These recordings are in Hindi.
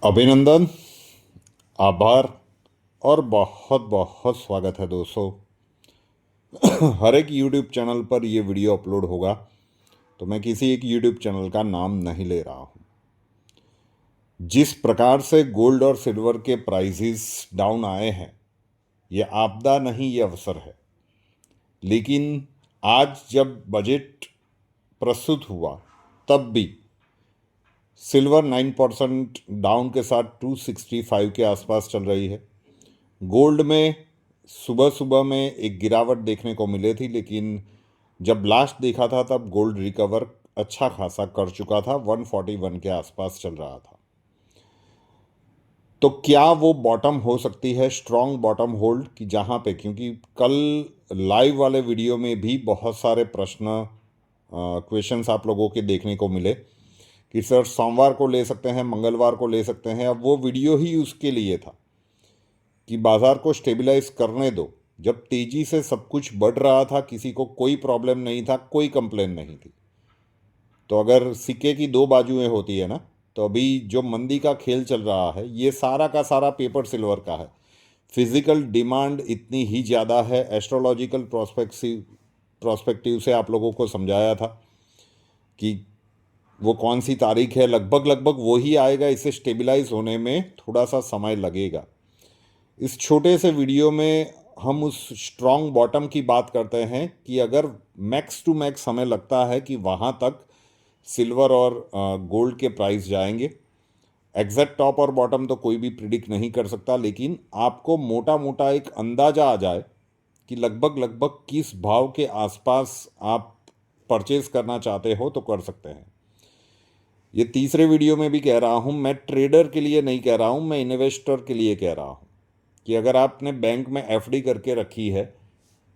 अभिनंदन, आभार और बहुत बहुत स्वागत है दोस्तों। हर एक YouTube चैनल पर ये वीडियो अपलोड होगा, तो मैं किसी एक YouTube चैनल का नाम नहीं ले रहा हूँ। जिस प्रकार से गोल्ड और सिल्वर के प्राइसेस डाउन आए हैं, ये आपदा नहीं, ये अवसर है। लेकिन आज जब बजट प्रस्तुत हुआ, तब भी सिल्वर 9% डाउन के साथ 265 के आसपास चल रही है। गोल्ड में सुबह सुबह में एक गिरावट देखने को मिली थी, लेकिन जब लास्ट देखा था तब गोल्ड रिकवर अच्छा खासा कर चुका था, 141 के आसपास चल रहा था। तो क्या वो बॉटम हो सकती है, स्ट्रॉन्ग बॉटम होल्ड की, जहाँ पे, क्योंकि कल लाइव वाले वीडियो में भी बहुत सारे प्रश्न क्वेश्चंस आप लोगों के देखने को मिले कि सर सोमवार को ले सकते हैं, मंगलवार को ले सकते हैं। अब वो वीडियो ही उसके लिए था कि बाजार को स्टेबलाइज करने दो। जब तेजी से सब कुछ बढ़ रहा था, किसी को कोई प्रॉब्लम नहीं था, कोई कंप्लेन नहीं थी। तो अगर सिक्के की दो बाजुएं होती है ना, तो अभी जो मंदी का खेल चल रहा है, ये सारा का सारा पेपर सिल्वर का है। फिजिकल डिमांड इतनी ही ज़्यादा है। एस्ट्रोलॉजिकल प्रोस्पेक्टिव से आप लोगों को समझाया था कि वो कौन सी तारीख है, लगभग लगभग वो ही आएगा। इसे स्टेबलाइज होने में थोड़ा सा समय लगेगा। इस छोटे से वीडियो में हम उस स्ट्रॉन्ग बॉटम की बात करते हैं कि अगर मैक्स टू मैक्स हमें लगता है कि वहाँ तक सिल्वर और गोल्ड के प्राइस जाएंगे। एग्जैक्ट टॉप और बॉटम तो कोई भी प्रिडिक्ट नहीं कर सकता, लेकिन आपको मोटा मोटा एक अंदाज़ा आ जाए कि लगभग लगभग किस भाव के आसपास आप परचेज करना चाहते हो तो कर सकते हैं। ये तीसरे वीडियो में भी कह रहा हूँ, मैं ट्रेडर के लिए नहीं कह रहा हूँ, मैं इन्वेस्टर के लिए कह रहा हूँ कि अगर आपने बैंक में एफडी करके रखी है,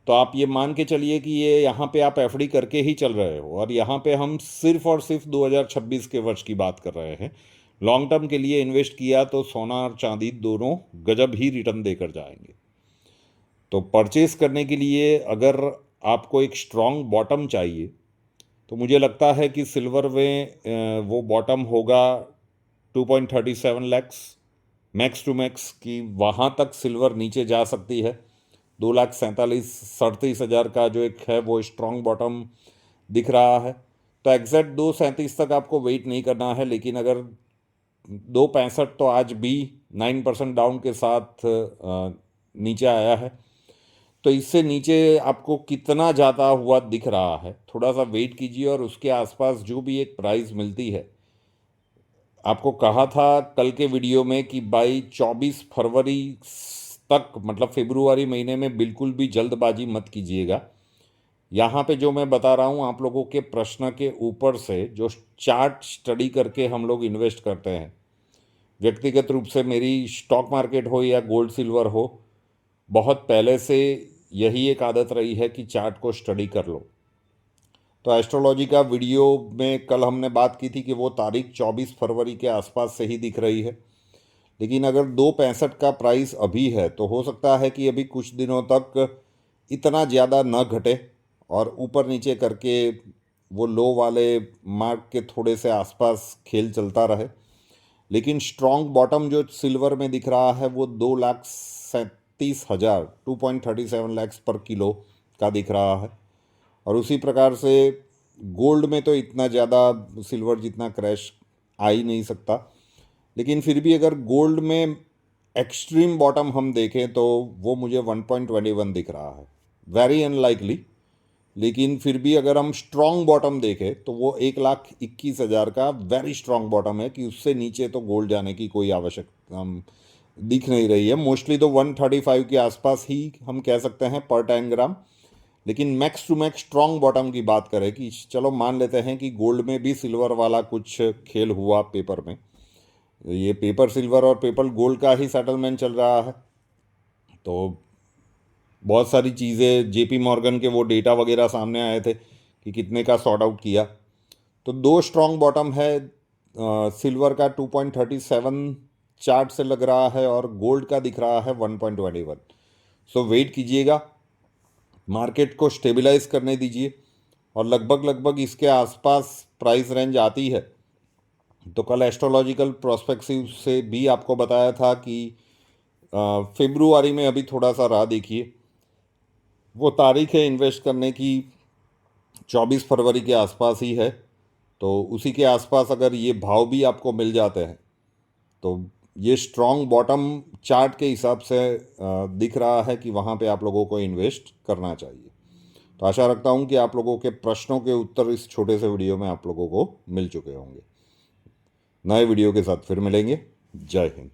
तो आप ये मान के चलिए कि ये यहाँ पे आप एफडी करके ही चल रहे हो, और यहाँ पे हम सिर्फ और सिर्फ 2026 के वर्ष की बात कर रहे हैं। लॉन्ग टर्म के लिए इन्वेस्ट किया तो सोना और चांदी दोनों गजब ही रिटर्न देकर जाएंगे। तो परचेस करने के लिए अगर आपको एक स्ट्रॉन्ग बॉटम चाहिए, तो मुझे लगता है कि सिल्वर में वो बॉटम होगा 2.37 लैक्स मैक्स टू मैक्स, कि वहाँ तक सिल्वर नीचे जा सकती है। 2,47,37,000 का जो एक है वो स्ट्रॉन्ग बॉटम दिख रहा है। तो एग्जैक्ट 2,37 तक आपको वेट नहीं करना है, लेकिन अगर 2,65 तो आज भी 9% डाउन के साथ नीचे आया है। तो इससे नीचे आपको कितना जाता हुआ दिख रहा है, थोड़ा सा वेट कीजिए, और उसके आसपास जो भी एक प्राइस मिलती है। आपको कहा था कल के वीडियो में कि भाई 24 फरवरी तक, मतलब फेब्रुआरी महीने में बिल्कुल भी जल्दबाजी मत कीजिएगा। यहाँ पे जो मैं बता रहा हूँ आप लोगों के प्रश्न के ऊपर से जो चार्ट स्टडी करके हम लोग इन्वेस्ट करते हैं, व्यक्तिगत रूप से मेरी स्टॉक मार्केट हो या गोल्ड सिल्वर हो, बहुत पहले से यही एक आदत रही है कि चार्ट को स्टडी कर लो। तो एस्ट्रोलॉजी का वीडियो में कल हमने बात की थी कि वो तारीख 24 फरवरी के आसपास से ही दिख रही है। लेकिन अगर 2,65 का प्राइस अभी है, तो हो सकता है कि अभी कुछ दिनों तक इतना ज़्यादा न घटे और ऊपर नीचे करके वो लो वाले मार्क के थोड़े से आसपास खेल चलता रहे। लेकिन स्ट्रॉन्ग बॉटम जो सिल्वर में दिख रहा है वो 2,37,000 2.37 लैक्स पर किलो का दिख रहा है। और उसी प्रकार से गोल्ड में तो इतना ज़्यादा सिल्वर जितना क्रैश आ ही नहीं सकता। लेकिन फिर भी अगर गोल्ड में एक्सट्रीम बॉटम हम देखें तो वो मुझे 1.21 दिख रहा है, वेरी अनलाइकली। लेकिन फिर भी अगर हम स्ट्रॉन्ग बॉटम देखें तो वो 1,21,000 का वेरी स्ट्रॉन्ग बॉटम है, कि उससे नीचे तो गोल्ड जाने की कोई आवश्यकता दिख नहीं रही है। मोस्टली तो 135 के आसपास ही हम कह सकते हैं पर 10 ग्राम। लेकिन max to max strong bottom की बात करें कि चलो मान लेते हैं कि गोल्ड में भी सिल्वर वाला कुछ खेल हुआ पेपर में, ये पेपर सिल्वर और पेपर गोल्ड का ही सेटलमेंट चल रहा है। तो बहुत सारी चीज़ें, जेपी मॉर्गन के वो डेटा वगैरह सामने आए थे कि कितने का सॉर्ट आउट किया। तो दो स्ट्रॉन्ग बॉटम है, सिल्वर का 2.37 चार्ट से लग रहा है और गोल्ड का दिख रहा है 1.21। सो वेट कीजिएगा, मार्केट को स्टेबलाइज करने दीजिए, और लगभग लगभग इसके आसपास प्राइस रेंज आती है तो कल एस्ट्रोलॉजिकल प्रोस्पेक्टिव से भी आपको बताया था कि फेब्रुआरी में अभी थोड़ा सा राह देखिए, वो तारीख है इन्वेस्ट करने की 24 फरवरी के आसपास ही है। तो उसी के आसपास अगर ये भाव भी आपको मिल जाते हैं तो ये स्ट्रॉन्ग बॉटम चार्ट के हिसाब से दिख रहा है कि वहाँ पे आप लोगों को इन्वेस्ट करना चाहिए। तो आशा रखता हूँ कि आप लोगों के प्रश्नों के उत्तर इस छोटे से वीडियो में आप लोगों को मिल चुके होंगे। नए वीडियो के साथ फिर मिलेंगे। जय हिंद।